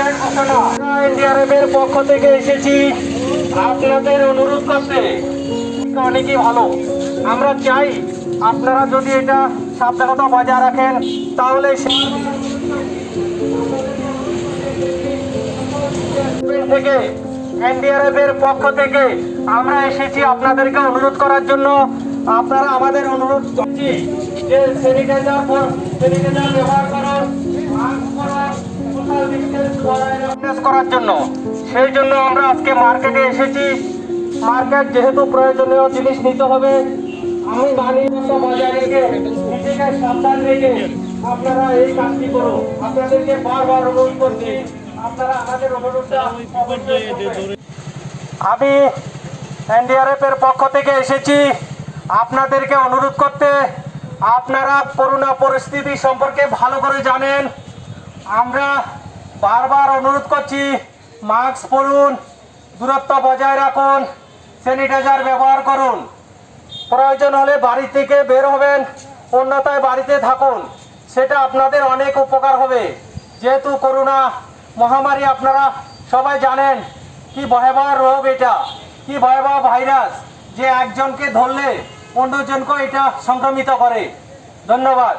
বিশেষ ঘোষণা, এনডিআরএফের পক্ষ থেকে এসেছি আপনাদের অনুরোধ করতে। অনেকই ভালো, আমরা চাই আপনারা যদি এটা সাবধানতা বজায় রাখেন তাহলে থেকে এনডিআরএফ এর পক্ষ থেকে আমরা এসেছি আপনাদেরকে অনুরোধ করার জন্য। আপনারা আমাদের অনুরোধ করছি যে স্যানিটাইজার ব্যবহার করুন, মাস্ক পরুন, সোশ্যাল ডিসটেন্স করার জন্য। সেই জন্য আমরা আজকে মার্কেটে এসেছি। মার্কেট যেহেতু প্রয়োজনীয় জিনিস নিতে হবে, আমি মানবতা বজায় রেখে নিজেকে সাবধান রেখে আপনারা এই কাজটি করুন। আপনাদেরকে বারবার অনুরোধ করছি, আপনারা আমাদের অনুরোধটা আমি এনডিআরএফ এর পক্ষ থেকে এসেছি আপনাদেরকে অনুরোধ করতে। আপনারা করোনা পরিস্থিতি সম্পর্কে ভালো করে জানেন। আমরা বারবার অনুরোধ করছি, মাস্ক পরুন, দূরত্ব বজায় রাখুন, স্যানিটাইজার ব্যবহার করুন। প্রয়োজন হলে বাড়ি থেকে বের হবেন, অন্যথায় বাড়িতে থাকুন। সেটা আপনাদের অনেক উপকার হবে। যেহেতু করোনা মহামারী আপনারা সবাই জানেন কি ভয়াবহ রোগ, এটা কি ভয়াবহ ভাইরাস যে একজনকে ধরলে অন্যজনকে এটা সংক্রমিত করে। ধন্যবাদ।